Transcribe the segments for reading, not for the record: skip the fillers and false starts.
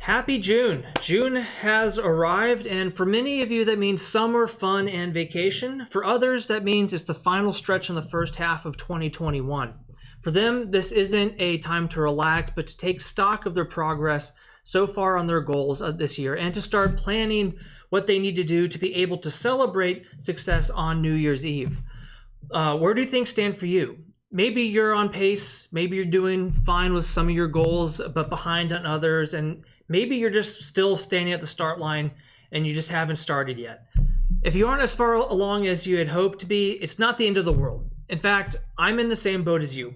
Happy June. June has arrived, and for many of you that means summer, fun, and vacation. For others, that means it's the final stretch in the first half of 2021. For them, this isn't a time to relax, but to take stock of their progress so far on their goals this year and to start planning what they need to do to be able to celebrate success on New Year's Eve. Where do things stand for you? Maybe you're on pace, maybe you're doing fine with some of your goals, but behind on others, and maybe you're just still standing at the start line and you just haven't started yet. If you aren't as far along as you had hoped to be, it's not the end of the world. In fact, I'm in the same boat as you.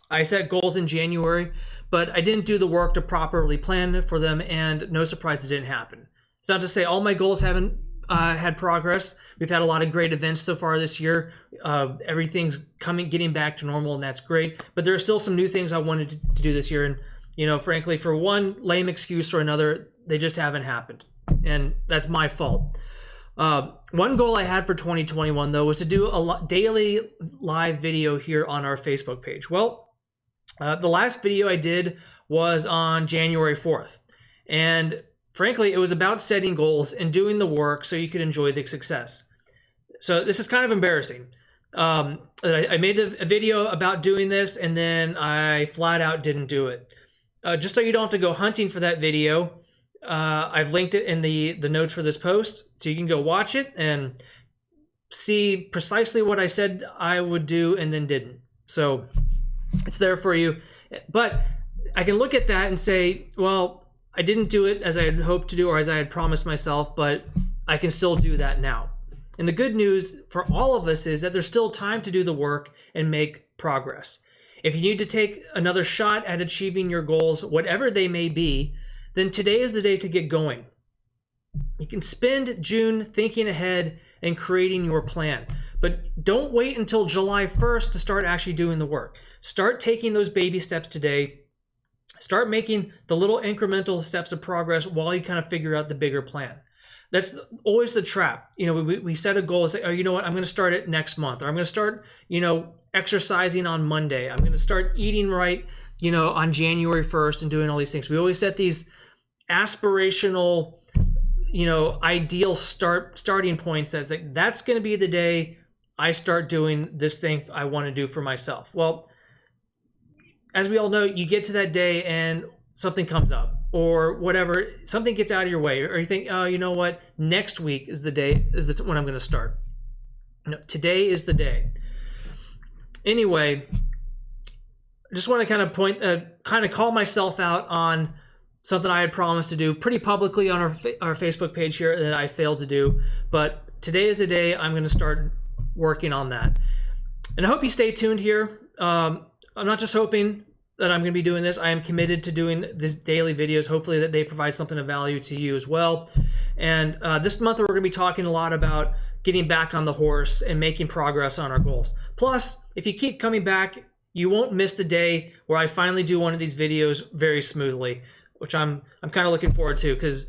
I set goals in January, but I didn't do the work to properly plan for them, and no surprise it didn't happen. It's not to say all my goals haven't had progress. We've had a lot of great events so far this year. Everything's getting back to normal, and that's great. But there are still some new things I wanted to do this year, and frankly, for one lame excuse or another, they just haven't happened, and that's my fault. One goal I had for 2021, though, was to do a daily live video here on our Facebook page. Well, the last video I did was on January 4th, and frankly, it was about setting goals and doing the work so you could enjoy the success. So this is kind of embarrassing. I made a video about doing this, and then I flat out didn't do it. Just so you don't have to go hunting for that video, I've linked it in the notes for this post, so you can go watch it and see precisely what I said I would do and then didn't. So it's there for you. But I can look at that and say, well, I didn't do it as I had hoped to do or as I had promised myself, but I can still do that now. And the good news for all of us is that there's still time to do the work and make progress. If you need to take another shot at achieving your goals, whatever they may be, then today is the day to get going. You can spend June thinking ahead and creating your plan, but don't wait until July 1st to start actually doing the work. Start taking those baby steps today. Start making the little incremental steps of progress while you kind of figure out the bigger plan. That's always the trap. We set a goal and say, oh, you know what? I'm going to start it next month, or I'm going to start, exercising on Monday. I'm going to start eating right, on January 1st and doing all these things. We always set these aspirational, ideal starting points. That's like, that's going to be the day I start doing this thing I want to do for myself. Well, as we all know, you get to that day and something comes up or whatever, something gets out of your way, or you think, oh, you know what? Next week is the day, when I'm going to start. No, today is the day. Anyway, I just want to kind of call myself out on something I had promised to do pretty publicly on our Facebook page here that I failed to do. But today is the day I'm going to start working on that. And I hope you stay tuned here. I'm not just hoping that I'm going to be doing this. I am committed to doing these daily videos, hopefully that they provide something of value to you as well. And this month we're going to be talking a lot about getting back on the horse and making progress on our goals. Plus, if you keep coming back, you won't miss the day where I finally do one of these videos very smoothly, which I'm kind of looking forward to, because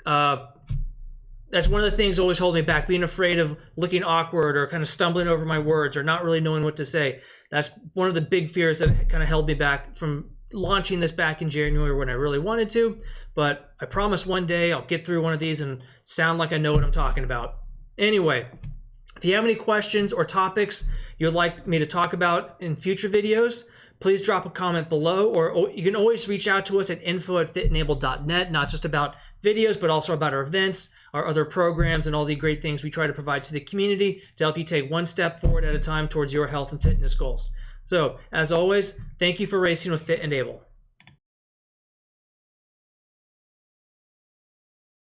that's one of the things always holding me back, being afraid of looking awkward or kind of stumbling over my words or not really knowing what to say. That's one of the big fears that kind of held me back from launching this back in January when I really wanted to. But I promise one day I'll get through one of these and sound like I know what I'm talking about. Anyway, if you have any questions or topics you'd like me to talk about in future videos, please drop a comment below, or you can always reach out to us at info@fitenable.net, not just about videos, but also about our events, our other programs, and all the great things we try to provide to the community to help you take one step forward at a time towards your health and fitness goals. So, as always, thank you for racing with Fit and Able.